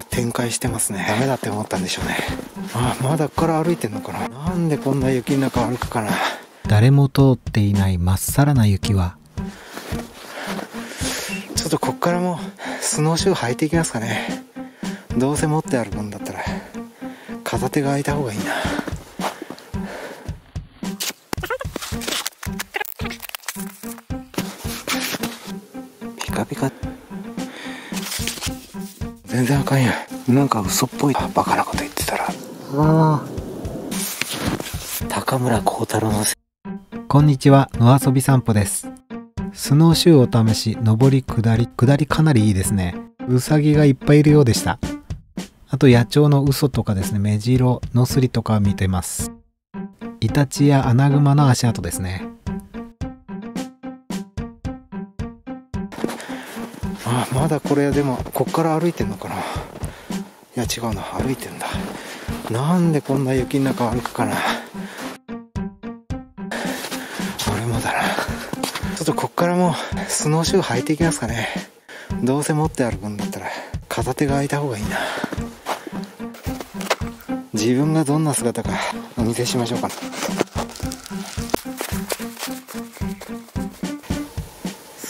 展開してますね。ダメだって思ったんでしょうね。まだここから歩いてんのかな。なんでこんな雪の中歩くかな。誰も通っていないまっさらな雪は、ちょっとこっからもうスノーシュー履いていきますかね。どうせ持って歩くんだったら片手が空いた方がいいな。ピカピカ。全然あかんや。なんか嘘っぽいバカなこと言ってたら。高村光太郎の。こんにちは、野遊び散歩です。スノーシューを試し、上り下りかなりいいですね。ウサギがいっぱいいるようでした。あと野鳥の嘘とかですね、メジロ、ノスリとか見てます。イタチやアナグマの足跡ですね。まだこれでもこっから歩いてんのかな。いや違うな、歩いてんだ。なんでこんな雪の中歩くかな。俺もだな。ちょっとこっからもうスノーシュー履いていきますかね。どうせ持って歩くんだったら片手が空いた方がいいな。自分がどんな姿かお見せしましょうか。ス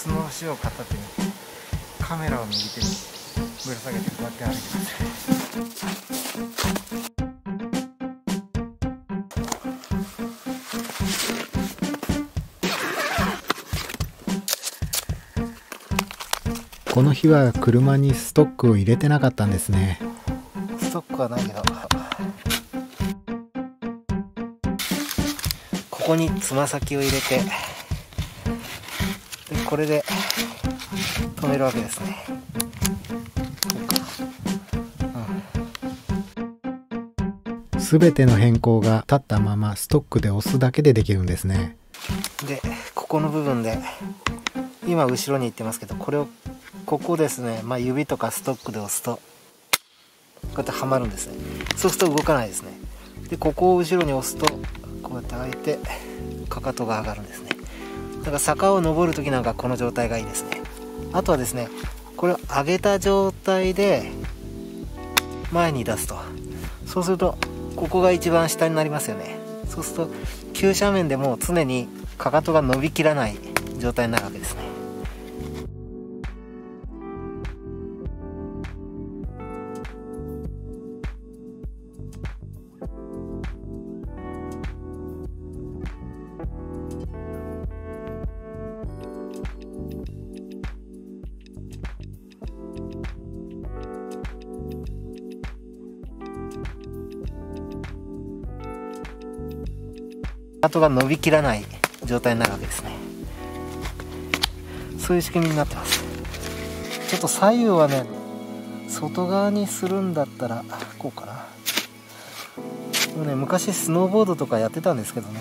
ノーシューを片手にカメラを右手にぶら下げてこうやって歩いてます。この日は車にストックを入れてなかったんですね。ストックはないけど、ここにつま先を入れて、でこれで止めるわけですね。すべての変更が立ったままストックで押すだけでできるんですね。でここの部分で今後ろに行ってますけど、これをここですね、指とかストックで押すとこうやってはまるんですね。そうすると動かないですね。でここを後ろに押すとこうやって上げてかかとが上がるんですね。だから坂を登る時なんかこの状態がいいですね。あとはですね、これを上げた状態で前に出すと、そうするとここが一番下になりますよね。そうすると急斜面でも常にかかとが伸びきらない状態になるわけですね。かかとが伸びきらない状態になるわけですね。そういう仕組みになってます。ちょっと左右はね、外側にするんだったらこうかな。もうね、昔スノーボードとかやってたんですけどね、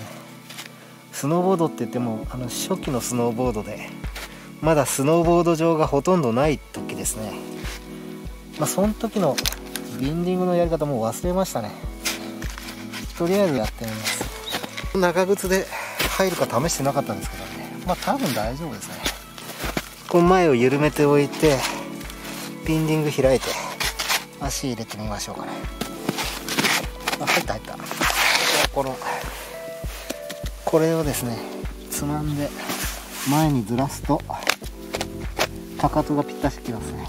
スノーボードって言っても初期のスノーボードでまだスノーボード場がほとんどない時ですね。その時のビンディングのやり方もう忘れましたね。とりあえずやってみます。長靴で入るか試してなかったんですけどね、多分大丈夫ですね。この前を緩めておいてビンディング開いて足入れてみましょうかね。入った。これをですねつまんで前にずらすとかかとがぴったしきますね。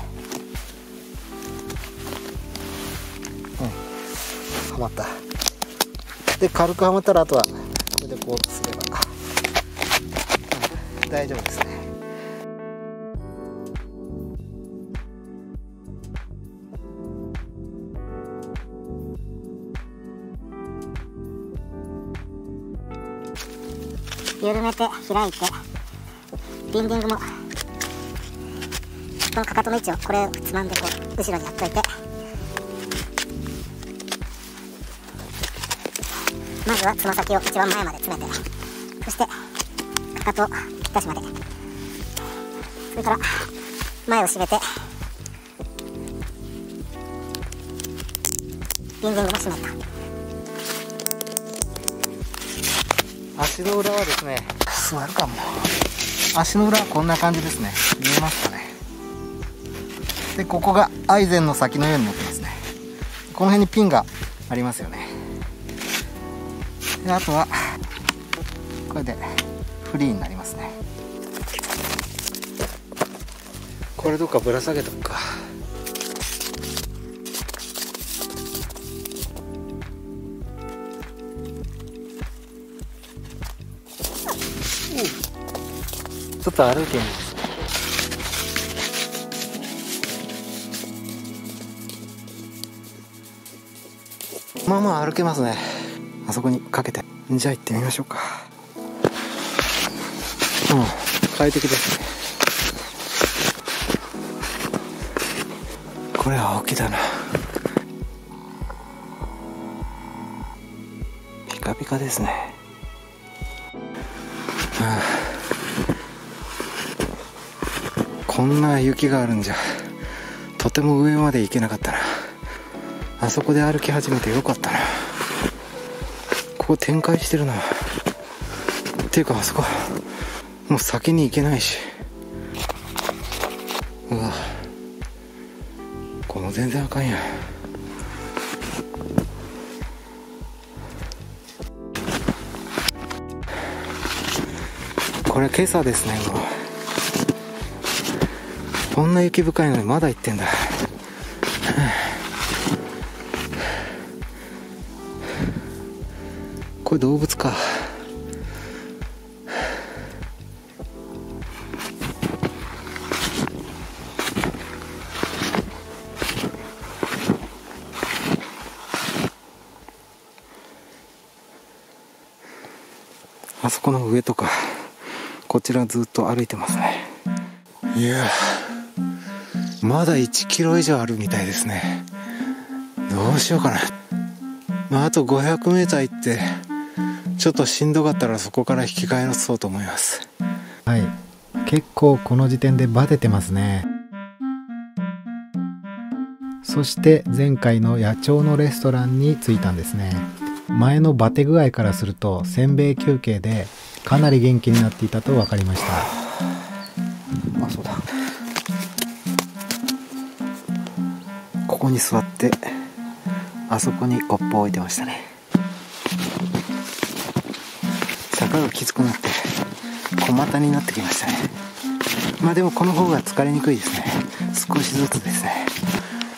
はまった。で軽くはまったらあとはこれでこうすれば、大丈夫ですね。緩めて開いてビンディングもこのかかとの位置をこれをつまんでこう後ろにやっといて、まずはつま先を一番前まで詰めて、そしてかかとをぴったしまで、それから前を締めてビンディングも締めた。足の裏はですね、座るかも。足の裏はこんな感じですね。見えますかね。でここがアイゼンの先のようになってますね。この辺にピンがありますよね。であとはこれでフリーになりますね。これどっかぶら下げとくか。ちょっと歩いてみます。まあまあ歩けますね。あそこにかけて。じゃあ行ってみましょうか。快適ですね。これは青木だな。ピカピカですね。こんな雪があるんじゃとても上まで行けなかったな。あそこで歩き始めてよかったな。ここ展開してるな。っていうかあそこもう先に行けないし、うわこの全然あかんやん。これ今朝ですね。もうこんな雪深いのにまだ行ってんだ。これ動物か。あそこの上とかこちらずっと歩いてますね。いやまだ1キロ以上あるみたいですね。どうしようかな。あと500メーター行ってちょっとしんどかったらそこから引き返そうと思います。はい、結構この時点でバテてますね。そして前回の野鳥のレストランに着いたんですね。前のバテ具合からするとせんべい休憩でかなり元気になっていたと分かりました。あ、そうだ。ここに座ってあそこにコップを置いてましたね。坂がきつくなって小股になってきましたね。まあでもこの方が疲れにくいですね。少しずつですね。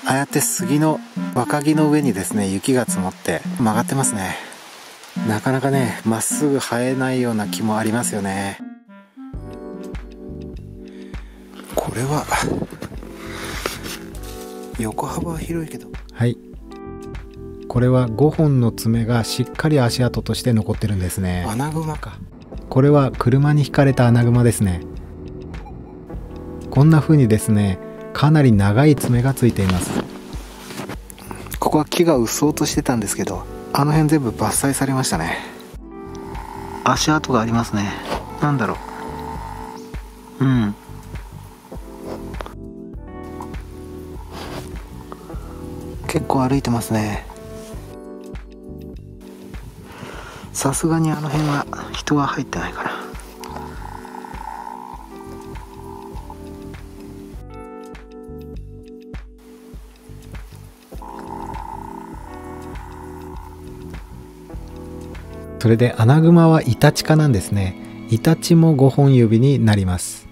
ああやって杉の若木の上にですね雪が積もって曲がってますね。なかなかねまっすぐ生えないような木もありますよね。これは横幅は広いけど、はい、これは5本の爪がしっかり足跡として残ってるんですね。アナグマか。これは車にひかれたアナグマですね。こんな風にですねかなり長い爪がついています。ここは木がうっそうとしてたんですけど、あの辺全部伐採されましたね。足跡がありますね。なんだろう。結構歩いてますね。さすがにあの辺は人は入ってないかな。それでアナグマはイタチ科なんですね。イタチも5本指になります。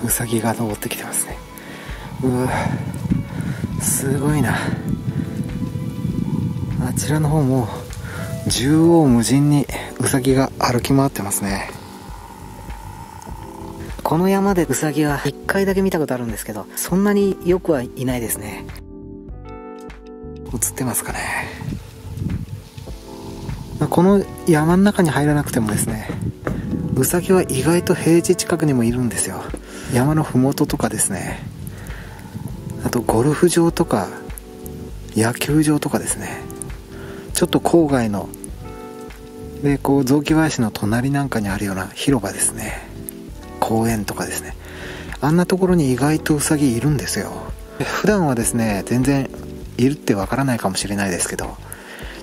ウサギが登ってきてますね。うわすごいな。あちらの方も縦横無尽にウサギが歩き回ってますね。この山でウサギは1回だけ見たことあるんですけど、そんなによくはいないですね。映ってますかね。この山の中に入らなくてもですね、ウサギは意外と平地近くにもいるんですよ。山のふもととかですね、あとゴルフ場とか野球場とかですね、ちょっと郊外のでこう雑木林の隣なんかにあるような広場ですね、公園とかですね、あんなところに意外とウサギいるんですよ。普段はですね全然いるってわからないかもしれないですけど、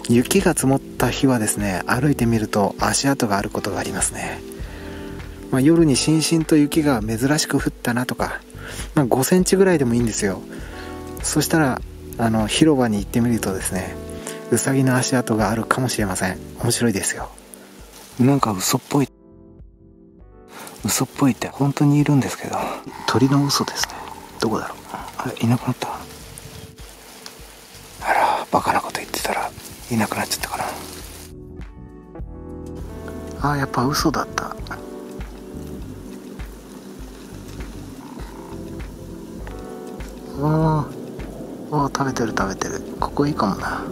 雪が積もった日はですね歩いてみると足跡があることがありますね。夜にしんしんと雪が珍しく降ったなとか、5センチぐらいでもいいんですよ。そしたら広場に行ってみるとですね、ウサギの足跡があるかもしれません。面白いですよ。なんか嘘っぽいって本当にいるんですけど、鳥の嘘ですね。どこだろう。あれ、いなくなった。あら、バカなこと言ってたらいなくなっちゃったかな。やっぱ嘘だった。食べてる。ここいいかもな。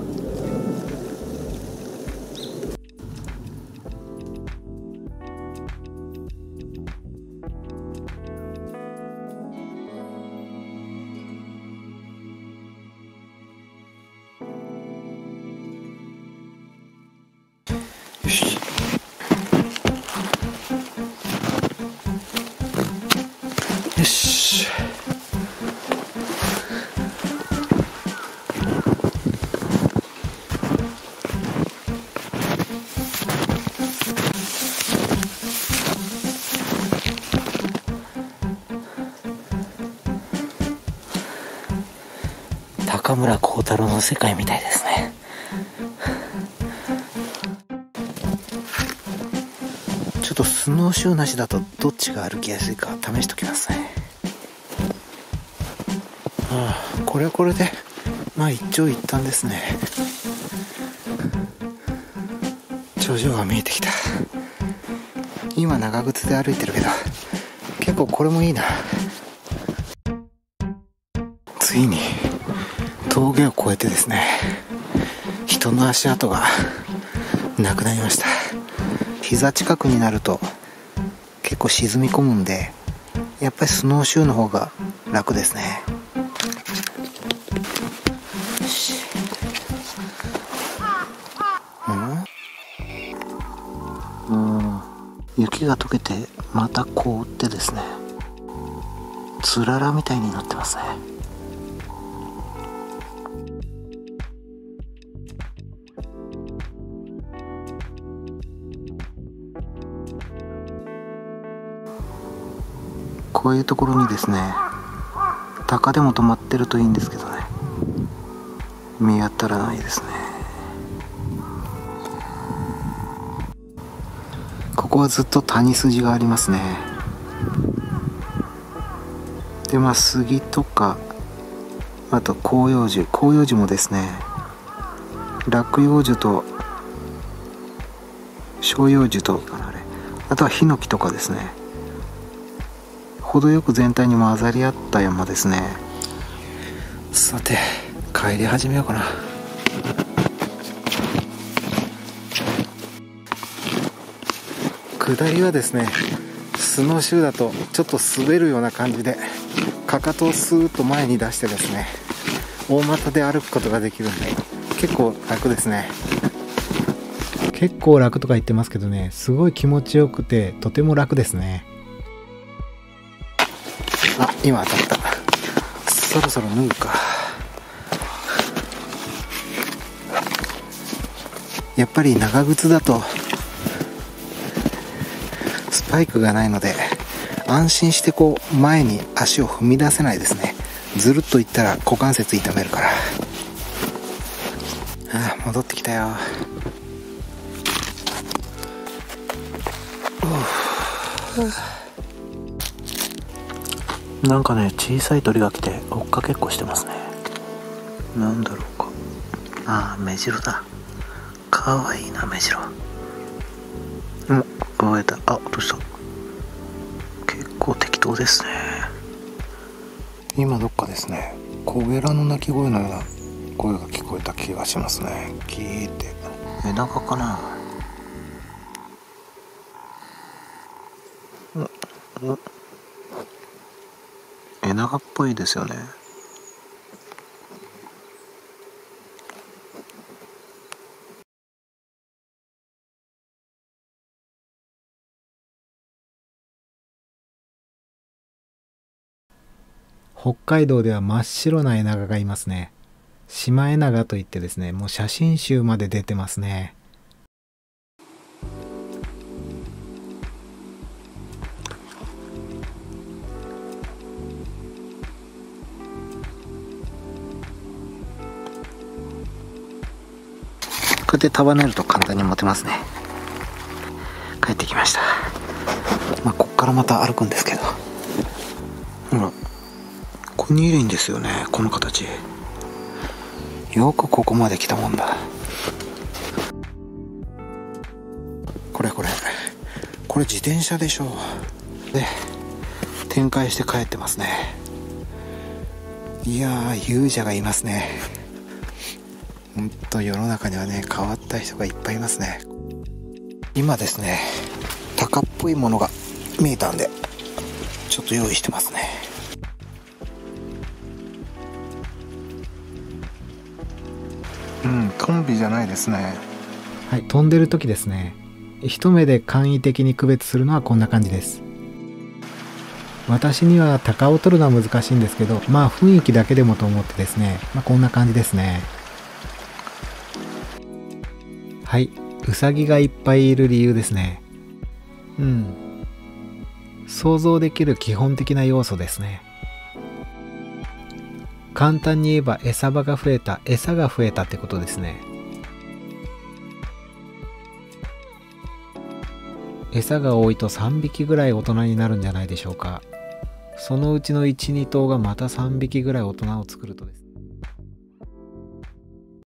よし。よし。高村光太郎の世界みたいですね。ちょっとスノーシューなしだとどっちが歩きやすいか試しときますね。これはこれで一長一短ですね。頂上が見えてきた。今長靴で歩いてるけど結構これもいいな。ついに峠を越えてですね、人の足跡がなくなりました。膝近くになると結構沈み込むんで、やっぱりスノーシューの方が楽ですね。雪が溶けてまた凍ってですね、つららみたいになってますね。こういうところにですね、鷹でも止まってるといいんですけどね、見当たらないですね。ここはずっと谷筋がありますね。で杉とか、あと広葉樹もですね、落葉樹と照葉樹とあとはヒノキとかですね、程よく全体に混ざり合った山ですね。さて帰り始めようかな。下りはですね、スノーシューだとちょっと滑るような感じで、かかとをスーッと前に出してですね、大股で歩くことができるんで結構楽ですね。結構楽とか言ってますけどね、すごい気持ちよくてとても楽ですね。今当たった。そろそろ脱ぐか。やっぱり長靴だとスパイクがないので安心して前に足を踏み出せないですね。ずるっといったら股関節痛めるから。戻ってきたよ。なんかね、小さい鳥が来て追っかけっこしてますね。なんだろうか。メジロだ。かわいいな、メジロ。覚えた。どうした。結構適当ですね。今どっかですね、コゲラの鳴き声のような声が聞こえた気がしますね。キーって。メダカかな。エナガっぽいですよね。北海道では真っ白なエナガがいますね。シマエナガといってですね、もう写真集まで出てますね。こうやって束ねると簡単に持てますね。帰ってきました。こっからまた歩くんですけど、ほらここにいるんですよね、この形。よくここまで来たもんだ。これ自転車でしょ。で展開して帰ってますね。いやー、勇者がいますね。ほんと世の中にはね、変わった人がいっぱいいますね。今ですね、鷹っぽいものが見えたんでちょっと用意してますね。トンビじゃないですね。はい、飛んでる時ですね。一目で簡易的に区別するのはこんな感じです。私には鷹を取るのは難しいんですけど、雰囲気だけでもと思ってですね、こんな感じですね。はい、ウサギがいっぱいいる理由ですね。想像できる基本的な要素ですね。簡単に言えば餌場が増えた、餌が増えたってことですね。餌が多いと3匹ぐらい大人になるんじゃないでしょうか。そのうちの1、2頭がまた3匹ぐらい大人を作るとですね。